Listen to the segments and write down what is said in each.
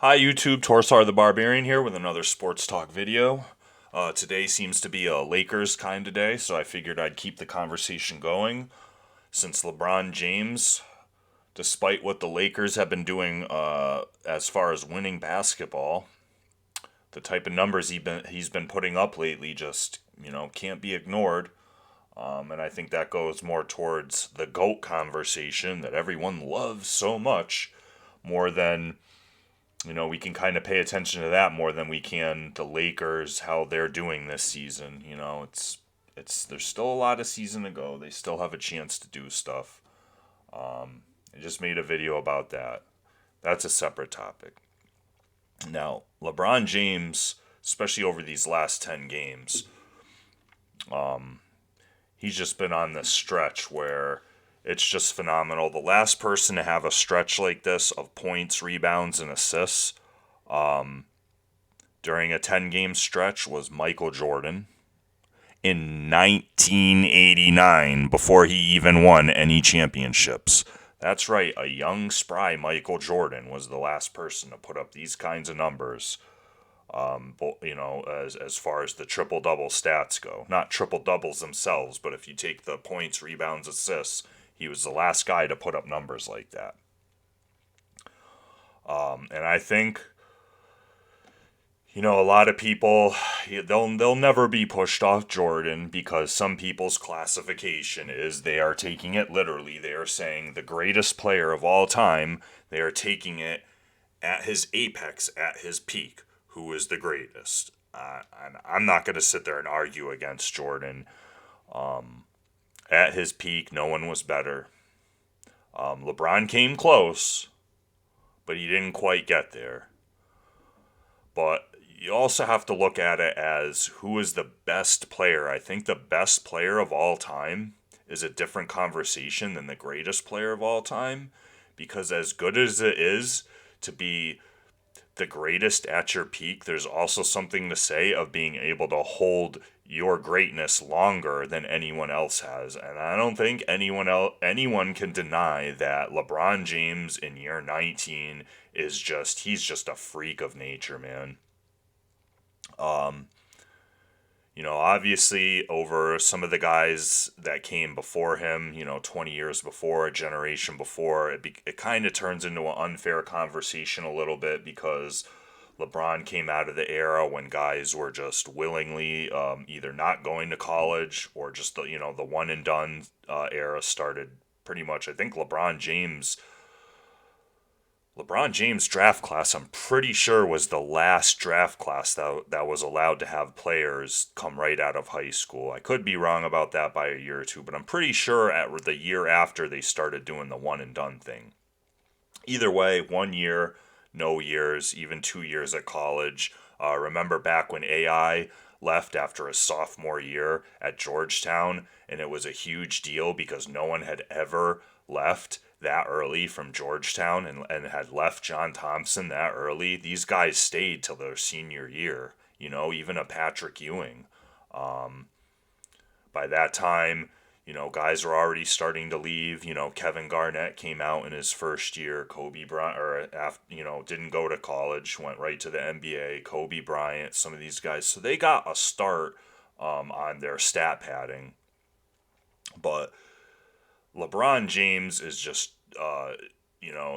Hi YouTube, Torsar the Barbarian here with another sports talk video. Today seems to be a Lakers kind of day, so I figured I'd keep the conversation going. Since LeBron James, despite what the Lakers have been doing as far as winning basketball, the type of numbers he's been putting up lately just can't be ignored. And I think that goes more towards the GOAT conversation that everyone loves so much, more than we can kind of pay attention to that more than we can the Lakers, how they're doing this season. It's there's still a lot of season to go. They still have a chance to do stuff. I just made a video about that. That's a separate topic. Now, LeBron James, especially over these last 10 games, he's just been on this stretch where it's just phenomenal. The last person to have a stretch like this of points, rebounds, and assists during a 10-game stretch was Michael Jordan in 1989 before he even won any championships. That's right, a young, spry Michael Jordan was the last person to put up these kinds of numbers. As far as the triple double stats go, not triple doubles themselves, but if you take the points, rebounds, assists, he was the last guy to put up numbers like that. And I think a lot of people, they'll never be pushed off Jordan because some people's classification is they are taking it literally. They are saying the greatest player of all time. They are taking it at his apex, at his peak. Who is the greatest? And I'm not going to sit there and argue against Jordan. At his peak, no one was better. LeBron came close, but he didn't quite get there. But you also have to look at it as who is the best player. I think the best player of all time is a different conversation than the greatest player of all time, because as good as it is to be the greatest at your peak, there's also something to say of being able to hold your greatness longer than anyone else has. And I don't think anyone can deny that LeBron James in year 19 he's just a freak of nature, man. Obviously over some of the guys that came before him, 20 years before, a generation before, it kind of turns into an unfair conversation a little bit because LeBron came out of the era when guys were just willingly either not going to college or just the one and done era started pretty much. I think LeBron James draft class, I'm pretty sure, was the last draft class that was allowed to have players come right out of high school. I could be wrong about that by a year or two, but I'm pretty sure at the year after they started doing the one and done thing. Either way, 1 year, no years, even 2 years at college. Remember back when AI left after his sophomore year at Georgetown, and it was a huge deal because no one had ever left that early from Georgetown and had left John Thompson that early. These guys stayed till their senior year, even a Patrick Ewing. By that time, guys were already starting to leave. Kevin Garnett came out in his first year. Kobe Bryant, didn't go to college, went right to the NBA. Kobe Bryant, some of these guys. So they got a start on their stat padding. But LeBron James is just,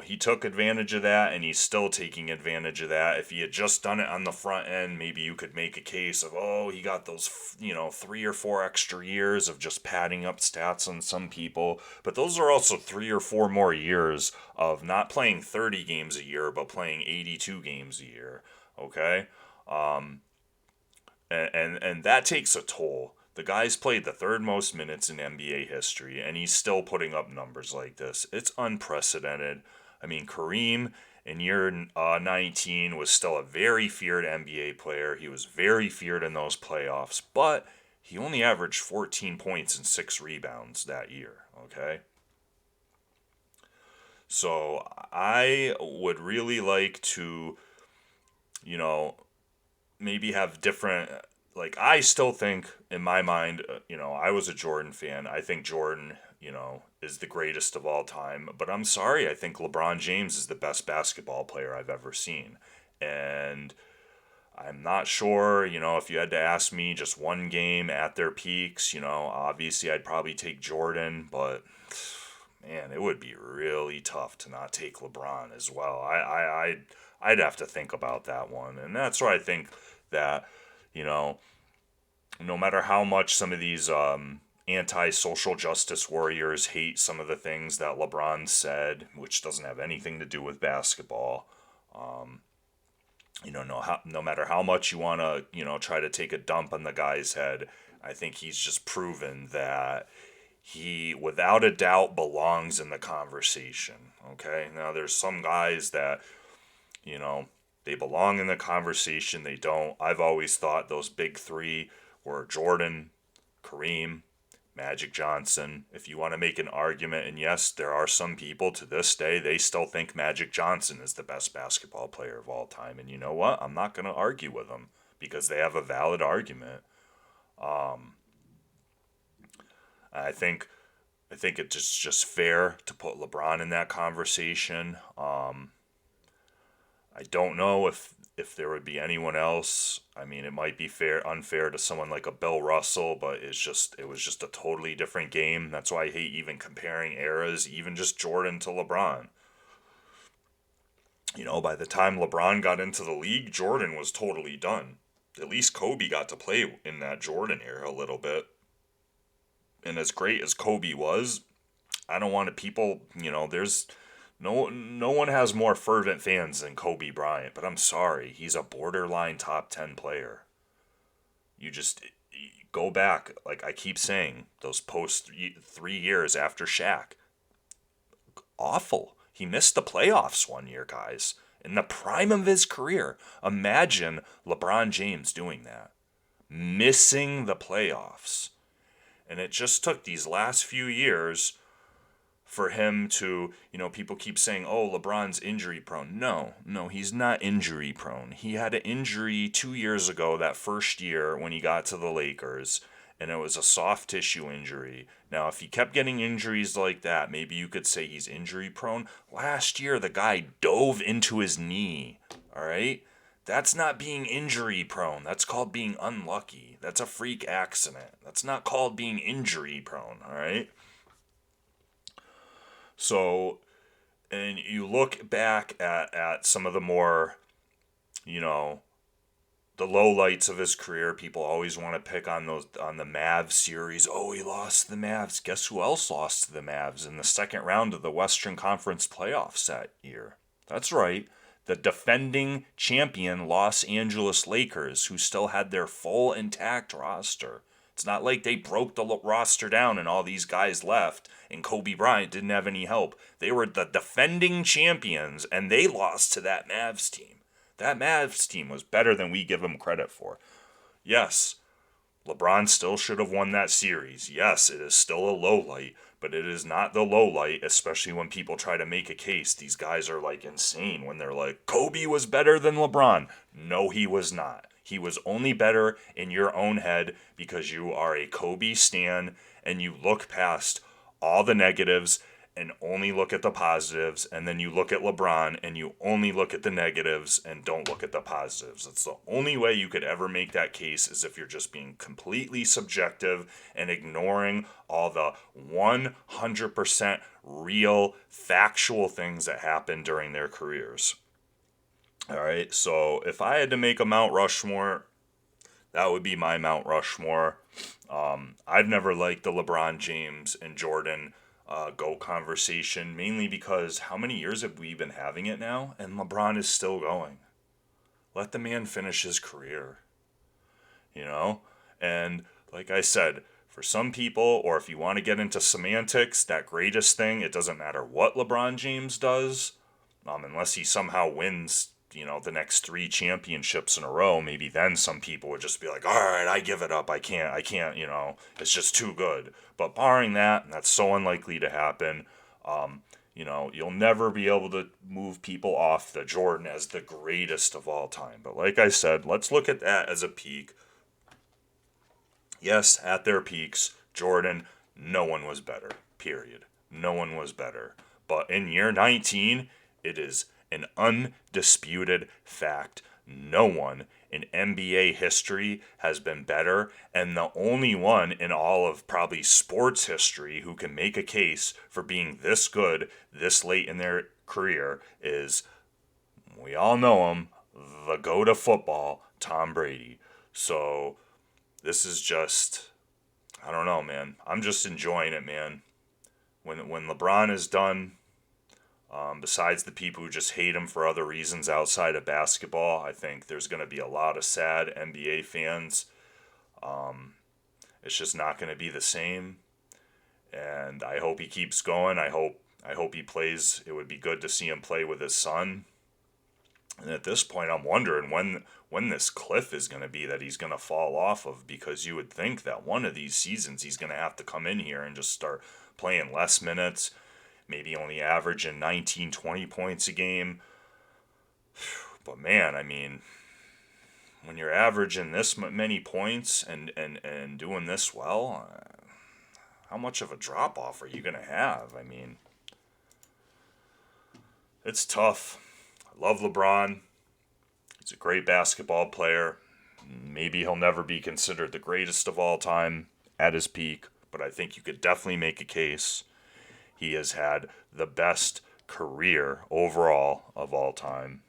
he took advantage of that and he's still taking advantage of that. If he had just done it on the front end, maybe you could make a case of, oh, he got those, 3 or 4 extra years of just padding up stats on some people. But those are also 3 or 4 more years of not playing 30 games a year, but playing 82 games a year. Okay? And that takes a toll. The guy's played the third most minutes in NBA history, and he's still putting up numbers like this. It's unprecedented. I mean, Kareem in year 19 was still a very feared NBA player. He was very feared in those playoffs, but he only averaged 14 points and 6 rebounds that year, okay? So I would really like to, you know, maybe have different, like, I still think in my mind, I was a Jordan fan. I think Jordan, is the greatest of all time. But I'm sorry, I think LeBron James is the best basketball player I've ever seen. And I'm not sure, if you had to ask me just one game at their peaks, obviously I'd probably take Jordan, but man, it would be really tough to not take LeBron as well. I'd have to think about that one. And that's where I think that, you know, no matter how much some of these anti-social justice warriors hate some of the things that LeBron said, which doesn't have anything to do with basketball, no matter how much you want to, try to take a dump on the guy's head, I think he's just proven that he, without a doubt, belongs in the conversation. Okay? Now, there's some guys that, you know, they belong in the conversation, they don't. I've always thought those big three were Jordan, Kareem, Magic Johnson. If you want to make an argument, and yes, there are some people to this day, they still think Magic Johnson is the best basketball player of all time. And you know what? I'm not going to argue with them because they have a valid argument. I think it's just fair to put LeBron in that conversation. I don't know if there would be anyone else. I mean, it might be unfair to someone like a Bill Russell, but it was just a totally different game. That's why I hate even comparing eras, even just Jordan to LeBron. By the time LeBron got into the league, Jordan was totally done. At least Kobe got to play in that Jordan era a little bit. And as great as Kobe was, I don't want to there's no one has more fervent fans than Kobe Bryant, but I'm sorry, he's a borderline top 10 player. You just go back, like I keep saying, those post 3 years after Shaq. Awful. He missed the playoffs one year, guys. In the prime of his career. Imagine LeBron James doing that. Missing the playoffs. And it just took these last few years for him to, people keep saying, oh, LeBron's injury prone. No, he's not injury prone. He had an injury 2 years ago, that first year when he got to the Lakers, and it was a soft tissue injury. Now, if he kept getting injuries like that, maybe you could say he's injury prone. Last year, the guy dove into his knee, all right? That's not being injury prone. That's called being unlucky. That's a freak accident. That's not called being injury prone, all right? So, and you look back at some of the more, the lowlights of his career. People always want to pick on the Mavs series. Oh, he lost to the Mavs. Guess who else lost to the Mavs in the second round of the Western Conference playoffs that year? That's right. The defending champion Los Angeles Lakers, who still had their full intact roster. It's not like they broke the roster down and all these guys left and Kobe Bryant didn't have any help. They were the defending champions and they lost to that Mavs team. That Mavs team was better than we give them credit for. Yes, LeBron still should have won that series. Yes, it is still a low light, but it is not the low light, especially when people try to make a case. These guys are like insane when they're like, Kobe was better than LeBron. No, he was not. He was only better in your own head because you are a Kobe stan and you look past all the negatives and only look at the positives, and then you look at LeBron and you only look at the negatives and don't look at the positives. It's the only way you could ever make that case is if you're just being completely subjective and ignoring all the 100% real, factual things that happened during their careers. All right, so if I had to make a Mount Rushmore, that would be my Mount Rushmore. I've never liked the LeBron James and Jordan GOAT conversation, mainly because how many years have we been having it now? And LeBron is still going. Let the man finish his career. And like I said, for some people, or if you want to get into semantics, that greatest thing, it doesn't matter what LeBron James does, unless he somehow wins the next 3 championships in a row. Maybe then some people would just be like, all right, I give it up. I can't, it's just too good. But barring that, and that's so unlikely to happen, you'll never be able to move people off the Jordan as the greatest of all time. But like I said, let's look at that as a peak. Yes, at their peaks, Jordan, no one was better, period. no one was better. But in year 19, it is an undisputed fact. No one in NBA history has been better, and the only one in all of probably sports history who can make a case for being this good this late in their career is, we all know him, the GOAT of football, Tom Brady. So this is just, I don't know, man. I'm just enjoying it, man. When LeBron is done, besides the people who just hate him for other reasons outside of basketball, I think there's going to be a lot of sad NBA fans. It's just not going to be the same, and I hope he keeps going. I hope he plays. It would be good to see him play with his son. And at this point, I'm wondering when this cliff is going to be that he's going to fall off of, because you would think that one of these seasons he's going to have to come in here and just start playing less minutes, maybe only averaging 19, 20 points a game. But man, I mean, when you're averaging this many points and doing this well, how much of a drop off are you going to have? I mean, it's tough. I love LeBron. He's a great basketball player. Maybe he'll never be considered the greatest of all time at his peak, but I think you could definitely make a case. He has had the best career overall of all time.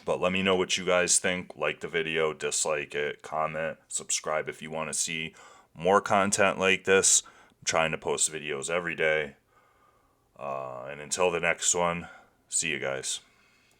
But let me know what you guys think. Like the video, dislike it, comment, subscribe if you want to see more content like this. I'm trying to post videos every day. And until the next one, see you guys.